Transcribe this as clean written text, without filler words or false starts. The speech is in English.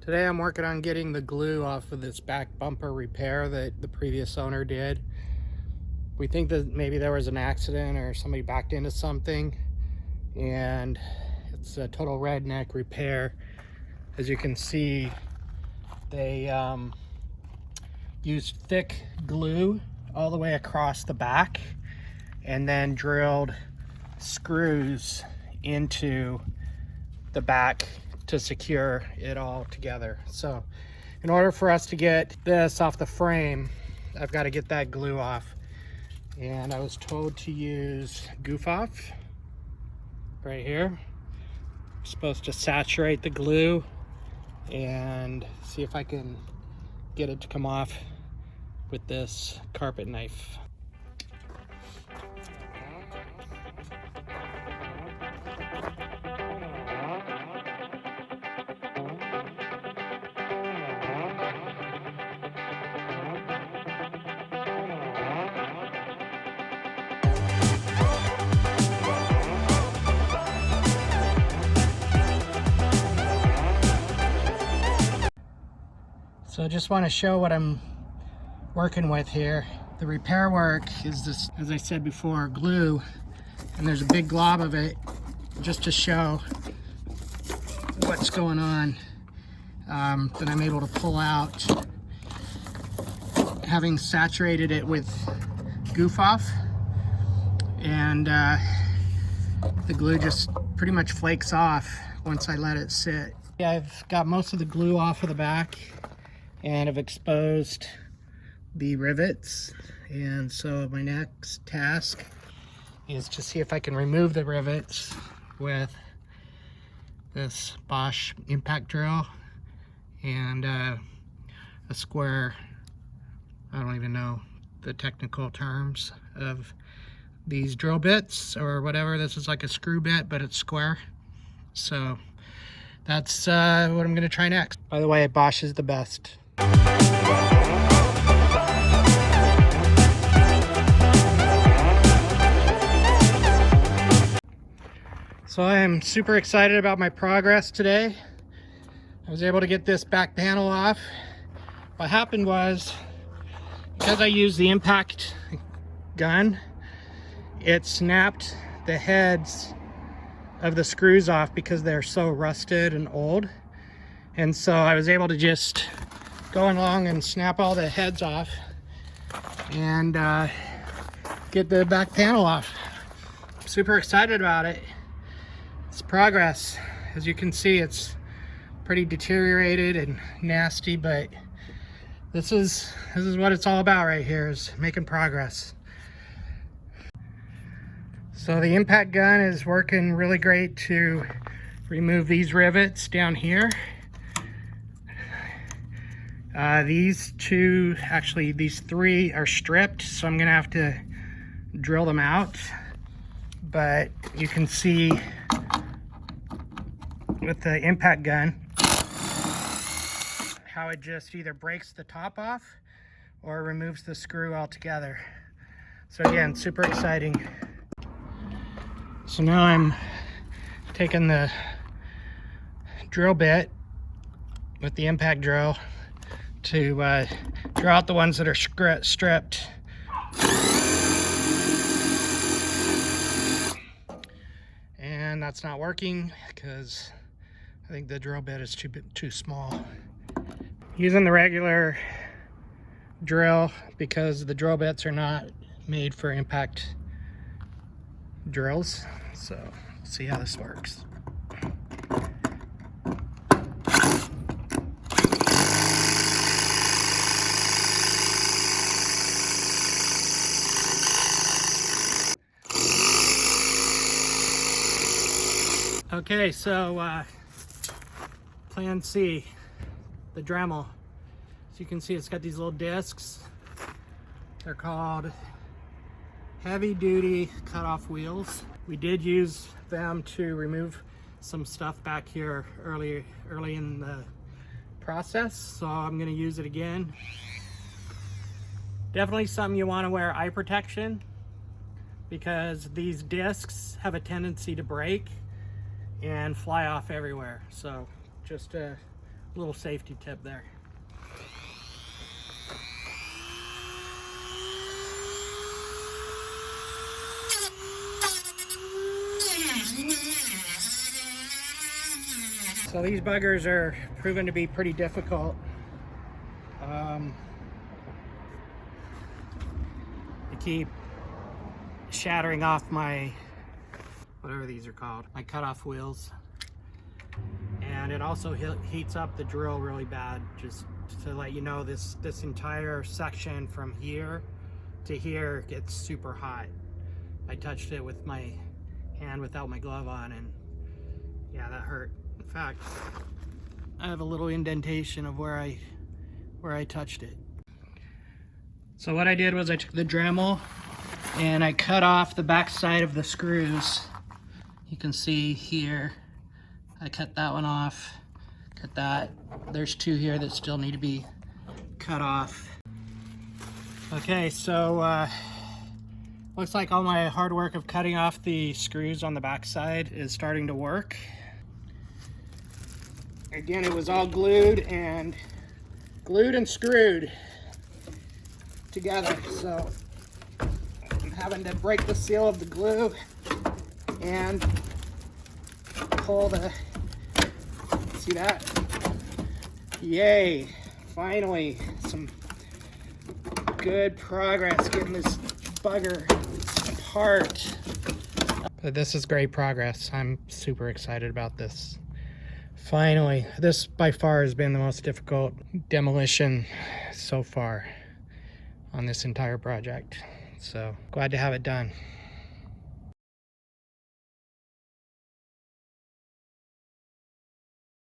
Today I'm working on getting the glue off of this back bumper repair that the previous owner did. We think that maybe there was an accident or somebody backed into something, and it's a total redneck repair. As you can see, they used thick glue all the way across the back and then drilled screws into the back to secure it all together. So in order for us to get this off the frame, I've got to get that glue off, and I was told to use goof off right here. I'm supposed to saturate the glue and see if I can get it to come off with this carpet knife. So I just want to show what I'm working with here. The repair work is this, as I said before, glue, and there's a big glob of it just to show what's going on, that I'm able to pull out, having saturated it with goof off, and the glue just pretty much flakes off once I let it sit. Yeah, I've got most of the glue off of the back and I've exposed the rivets, and so my next task is to see if I can remove the rivets with this Bosch impact drill and a square, I don't even know the technical terms of these drill bits or whatever. This is like a screw bit, but it's square. So that's what I'm going to try next. By the way, Bosch is the best. So I am super excited about my progress today. I was able to get this back panel off. What happened was, because I used the impact gun, it snapped the heads of the screws off because they're so rusted and old. And so I was able to just go along and snap all the heads off and get the back panel off. I'm super excited about it. It's progress. As you can see, it's pretty deteriorated and nasty, but this is what it's all about right here, is making progress. So the impact gun is working really great to remove these rivets down here. These two, actually these three are stripped, so I'm gonna have to drill them out. But you can see with the impact gun how it just either breaks the top off or removes the screw altogether. So again, super exciting. So now I'm taking the drill bit with the impact drill to draw out the ones that are stripped. And that's not working because I think the drill bit is too small. Using the regular drill because the drill bits are not made for impact drills. So let's see how this works. Okay, so plan C, the Dremel. As you can see, it's got these little discs. They're called heavy duty cutoff wheels. We did use them to remove some stuff back here early in the process, so I'm going to use it again. Definitely something you want to wear eye protection, because these discs have a tendency to break and fly off everywhere. So just a little safety tip there. So these buggers are proven to be pretty difficult. They keep shattering off my, whatever these are called, my cutoff wheels. And it also heats up the drill really bad. Just to let you know, this entire section from here to here gets super hot. I touched it with my hand without my glove on, and yeah, that hurt. In fact, I have a little indentation of where I touched it. So what I did was I took the Dremel and I cut off the back side of the screws. You can see here, I cut that one off, cut that. There's two here that still need to be cut off. Okay, so looks like all my hard work of cutting off the screws on the back side is starting to work. Again, it was all glued and screwed together, so I'm having to break the seal of the glue and pull the, see that? Yay, finally some good progress getting this bugger apart. But this is great progress. I'm super excited about this. Finally, this by far has been the most difficult demolition so far on this entire project. So glad to have it done.